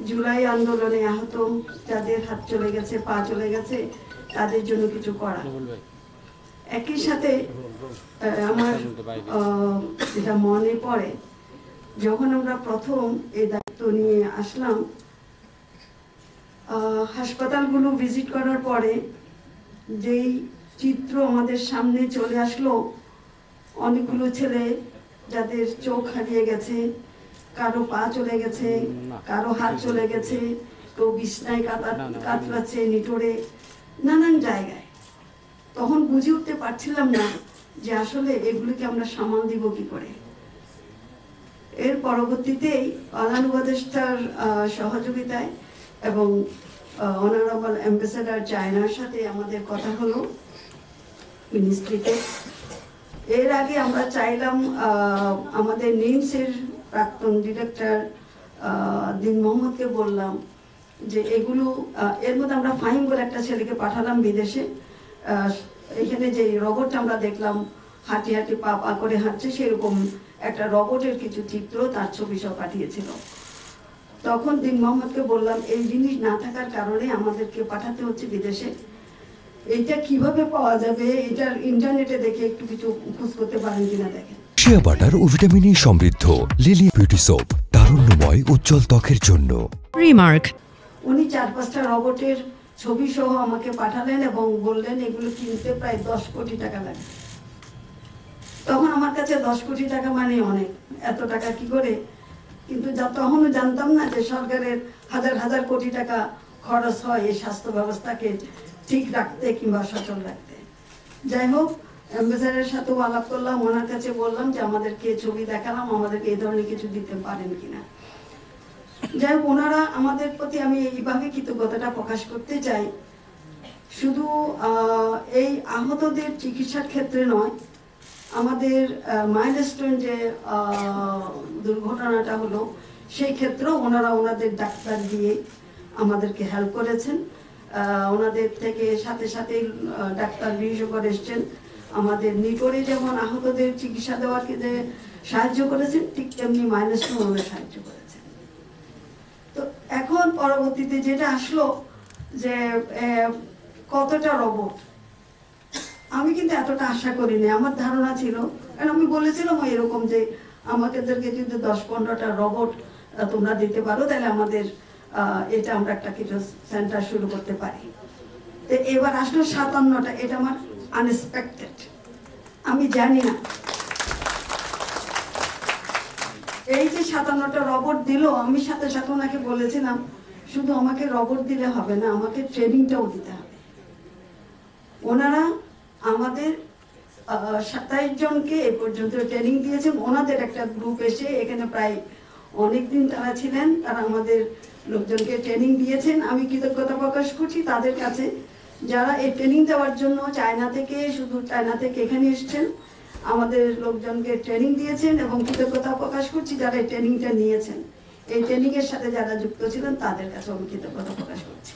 জুলাই আন্দোলনে আহত যাদের হাত চলে গেছে, পা চলে গেছে, তাদের জন্য কিছু করা। একই সাথে আমার যেটা মনে পড়ে, যখন আমরা প্রথম এই দায়িত্ব নিয়ে আসলাম, হাসপাতালগুলো ভিজিট করার পরে যেই চিত্র আমাদের সামনে চলে আসলো, অনেকগুলো ছেলে যাদের চোখ হারিয়ে গেছে, কারো পা চলে গেছে, কারো হাত চলে গেছে, কেউ বিছনায় কাতরাচ্ছে, নিটোরে, নানান জায়গায়। তখন বুঝে উঠতে পারছিলাম না যে আসলে এগুলিকে আমরা সামাল দিব কি করে। এর পরবর্তীতেই প্রধান উপদেষ্টার সহযোগিতায় এবং অনারেবল অ্যাম্বাসেডর চায়নার সাথে আমাদের কথা হলো মিনিস্ট্রিতে। এর আগে আমরা চাইলাম, আমাদের নিমসের প্রাক্তন ডিরেক্টর দিন মোহাম্মদকে বললাম যে এগুলো, এর মধ্যে আমরা ফাহিম বলে একটা ছেলেকে পাঠালাম বিদেশে। এখানে যে রোবটটা আমরা দেখলাম হাঁটি হাঁটি পা পা করে হাঁটছে, সেরকম একটা রোবটের কিছু চিত্র, তার ছবি সব পাঠিয়েছিল। তখন দিন মোহাম্মদকে বললাম এই জিনিস না থাকার কারণে আমাদেরকে পাঠাতে হচ্ছে বিদেশে, এইটা কিভাবে পাওয়া যাবে, এটার ইন্টারনেটে দেখে একটু কিছু খোঁজ করতে পারেন কিনা দেখেন। শিয়া বাটার ও ভিটামিনে সমৃদ্ধ লিলি বিউটি সোপ, তারুণ্যময় উজ্জ্বল ত্বকের জন্য। রিমার্ক, উনি 4-5টা রোবটের ছবি সহ আমাকে পাঠালেন এবং বললেন এগুলো কিনতে প্রায় 10 কোটি টাকা লাগে। তখন আমার কাছে 10 কোটি টাকা মানে অনেক, এত টাকা কি করে, কিন্তু তখনও জানতাম না যে সরকারের হাজার হাজার কোটি টাকা খরচ হয় এই স্বাস্থ্য ব্যবস্থাকে ঠিক রাখতে কিংবা সচল রাখতে। যাই হোক, অ্যাম্বাসেডরের সাথেও আলাপ করলাম, ওনার কাছে বললাম যে আমাদেরকে ছবি দেখালাম, আমাদেরকে এই ধরনের কিছু দিতে পারেন কিনা। যাই হোক, ওনারা আমাদের প্রতি, আমি এইভাবে কৃতজ্ঞতাটা প্রকাশ করতে চাই, শুধু এই আহতদের চিকিৎসার ক্ষেত্রে নয়, আমাদের মাইলস্টোন যে দুর্ঘটনাটা হলো সেই ক্ষেত্রেও ওনারা ওনাদের ডাক্তার দিয়ে আমাদেরকে হেল্প করেছেন। ওনাদের থেকে সাথে সাথে ডাক্তার বিশেষজ্ঞ এসছেন, আমাদের নিকটে যেমন আহতদের চিকিৎসা দেওয়ার ক্ষেত্রে সাহায্য করেছেন, ঠিক তেমনি মাইলস্টোন ওনারা সাহায্য করেছেন। তো এখন পরবর্তীতে যেটা আসলো যে কতটা রোবট, আমি কিন্তু এতটা আশা করিনি। আমার ধারণা ছিল, কারণ আমি বলেছিলাম এরকম যে আমাদেরকে যদি 10-15টা রোবট তোমরা দিতে পারো তাহলে আমাদের এটা আমরা একটা কিছু সেন্টার শুরু করতে পারি। তো এবার আসলো 57টা, এটা আমার আনএক্সপেক্টেড, আমি জানি না। এই যে 57টা রোবট দিল, আমি সাথে সাথে ওনাকে বলেছিলাম শুধু আমাকে রোবট দিলে হবে না, আমাকে ট্রেনিংটাও দিতে হবে। ওনারা আমাদের 27 জনকে এ পর্যন্ত ট্রেনিং দিয়েছেন। ওনাদের একটা গ্রুপ এসে এখানে প্রায় অনেকদিন তারা ছিলেন, তারা আমাদের লোকজনকে ট্রেনিং দিয়েছেন। আমি কৃতজ্ঞতা প্রকাশ করছি তাদের কাছে, যারা এই ট্রেনিং দেওয়ার জন্য চায়না থেকে, শুধু চায়না থেকে এখানে এসছেন, আমাদের লোকজনকে ট্রেনিং দিয়েছেন, এবং কৃতজ্ঞতা প্রকাশ করছি যারা এই ট্রেনিংটা নিয়েছেন। এই ট্রেনিংয়ের সাথে যারা যুক্ত ছিলেন তাদের কাছে আমি কৃতজ্ঞতা প্রকাশ করছি।